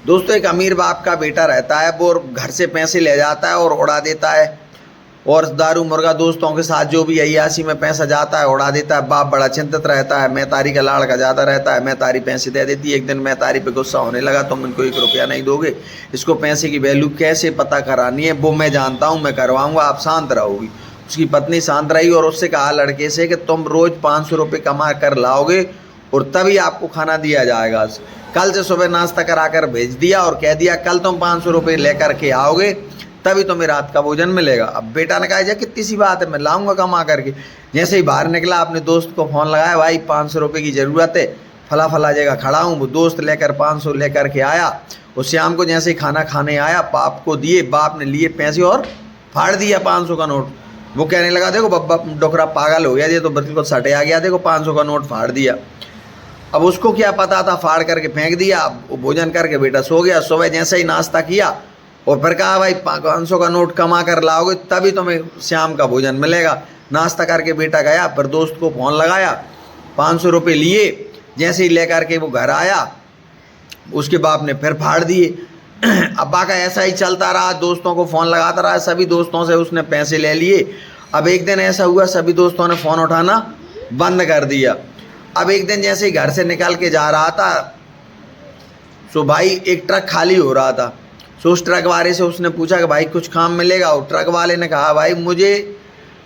दोस्तों एक अमीर बाप का बेटा रहता है, वो घर से पैसे ले जाता है और उड़ा देता है, और दारू मुर्गा दोस्तों के साथ जो भी अय्यासी में पैसा जाता है उड़ा देता है। बाप बड़ा चिंतित रहता है, मैं तारी का लाड़ का ज़्यादा रहता है, मैं तारी पैसे दे देती है। एक दिन मैं तारी पे गुस्सा होने लगा, तुम इनको 1 रुपया नहीं दोगे, इसको पैसे की वैल्यू कैसे पता करानी है वो मैं जानता हूँ, मैं करवाऊँगा, आप शांत रहोगी। उसकी पत्नी शांत रही और उससे कहा लड़के से कि तुम रोज़ 500 रुपये कमा कर लाओगे और तभी आपको खाना दिया जाएगा। कल से सुबह नाश्ता करा कर भेज दिया और कह दिया कल तुम 500 रुपये लेकर के आओगे तभी तुम्हें रात का भोजन मिलेगा। अब बेटा ने कहा कितनी सी बात है, मैं लाऊंगा कमा करके। जैसे ही बाहर निकला अपने दोस्त को फ़ोन लगाया, भाई 500 रुपये की ज़रूरत है, फला फला जगह खड़ा हूँ। वो दोस्त लेकर 500 लेकर के आया और शाम को जैसे ही खाना खाने आया बाप को दिए, बाप ने लिए पैसे और फाड़ दिया 500 का नोट। वो कहने लगा देखो बब्बा डोकरा पागल हो गया, ये तो बिल्कुल सटे आ गया, देखो 500 का नोट फाड़ दिया। अब उसको क्या पता था, फाड़ करके फेंक दिया। वो भोजन करके बेटा सो गया। सुबह जैसे ही नाश्ता किया और फिर कहा भाई 500 का नोट कमा कर लाओगे तभी तुम्हें शाम का भोजन मिलेगा। नाश्ता करके बेटा गया, फिर दोस्त को फ़ोन लगाया, 500 रुपये लिए। जैसे ही लेकर के वो घर आया उसके बाप ने फिर फाड़ दिए। अब्बा का ऐसा ही चलता रहा, दोस्तों को फ़ोन लगाता रहा, सभी दोस्तों से उसने पैसे ले लिए। अब एक दिन ऐसा हुआ सभी दोस्तों ने फ़ोन उठाना बंद कर दिया। अब एक दिन जैसे ही घर से निकल के जा रहा था सो भाई एक ट्रक खाली हो रहा था। सो उस ट्रक वाले से उसने पूछा कि भाई कुछ काम मिलेगा। और ट्रक वाले ने कहा भाई मुझे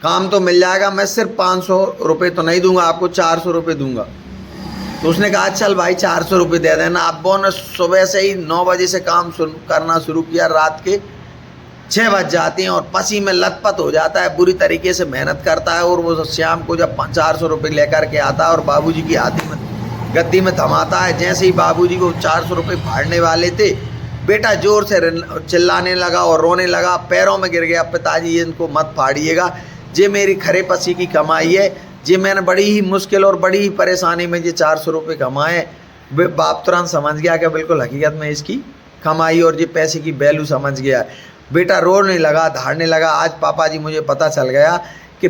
काम तो मिल जाएगा, मैं सिर्फ 500 रुपये तो नहीं दूंगा, आपको 400 रुपये दूंगा। तो उसने कहा चल भाई 400 रुपये दे देना। अब्बों ने सुबह से ही 9 बजे से काम करना शुरू किया, रात के 6 बज जाते हैं और पसी में लथपथ हो जाता है, बुरी तरीके से मेहनत करता है। और वो शाम को जब 400 रुपये लेकर के आता है और बाबूजी की गद्दी में थमाता है, जैसे ही बाबूजी को 400 रुपये फाड़ने वाले थे बेटा जोर से चिल्लाने लगा और रोने लगा, पैरों में गिर गया, पिताजी इनको मत फाड़िएगा, ये मेरी खरे पसी की कमाई है, ये मैंने बड़ी ही मुश्किल और बड़ी ही परेशानी में ये 400 रुपये कमाए। बाप तुरंत समझ गया कि बिल्कुल हकीकत में इसकी कमाई और ये पैसे की वैल्यू समझ गया। बेटा रोने लगा, धाड़ने लगा, आज पापा जी मुझे पता चल गया कि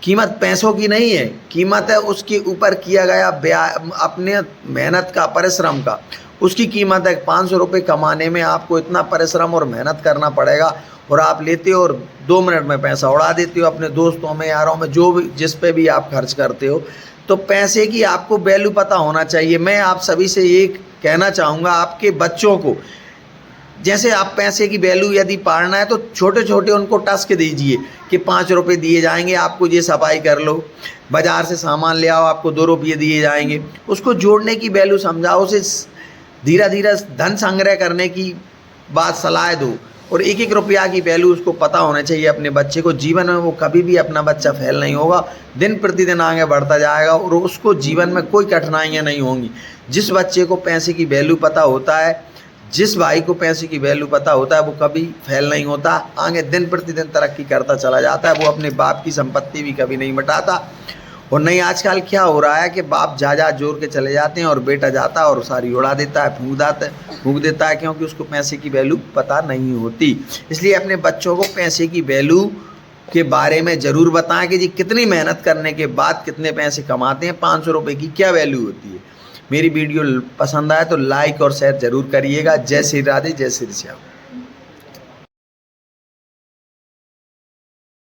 कीमत पैसों की नहीं है, कीमत है उसके ऊपर किया गया अपने मेहनत का, परिश्रम का, उसकी कीमत है। 500 रुपये कमाने में आपको इतना परिश्रम और मेहनत करना पड़ेगा और आप लेते हो और 2 मिनट में पैसा उड़ा देते हो अपने दोस्तों में, यारों में, जो भी जिस पे भी आप खर्च करते हो। तो पैसे की आपको वैल्यू पता होना चाहिए। मैं आप सभी से ये कहना चाहूँगा आपके बच्चों को, जैसे आप पैसे की वैल्यू यदि पालना है तो छोटे छोटे उनको टस्क दीजिए कि 5 रुपये दिए जाएंगे आपको, ये सफाई कर लो, बाज़ार से सामान ले आओ आपको 2 रुपये दिए जाएंगे। उसको जोड़ने की वैल्यू समझाओ, उसे धीरे धीरे धन संग्रह करने की बात सलाह दो और 1-1 रुपया की वैल्यू उसको पता होना चाहिए अपने बच्चे को। जीवन में वो कभी भी अपना बच्चा फेल नहीं होगा, दिन प्रतिदिन आगे बढ़ता जाएगा और उसको जीवन में कोई कठिनाइयाँ नहीं होंगी। जिस बच्चे को पैसे की वैल्यू पता होता है, जिस भाई को पैसे की वैल्यू पता होता है, वो कभी फेल नहीं होता, आगे दिन प्रतिदिन तरक्की करता चला जाता है। वो अपने बाप की संपत्ति भी कभी नहीं मिटाता। और नहीं आजकल क्या हो रहा है कि बाप जा जोर के चले जाते हैं और बेटा जाता है और सारी उड़ा देता है, फूंक देता है, क्योंकि उसको पैसे की वैल्यू पता नहीं होती। इसलिए अपने बच्चों को पैसे की वैल्यू के बारे में ज़रूर बताएं कि जी कितनी मेहनत करने के बाद कितने पैसे कमाते हैं, 500 रुपये की क्या वैल्यू होती है। मेरी वीडियो पसंद आए तो लाइक और शेयर ज़रूर करिएगा। जय श्री राधे, जय श्री श्याम।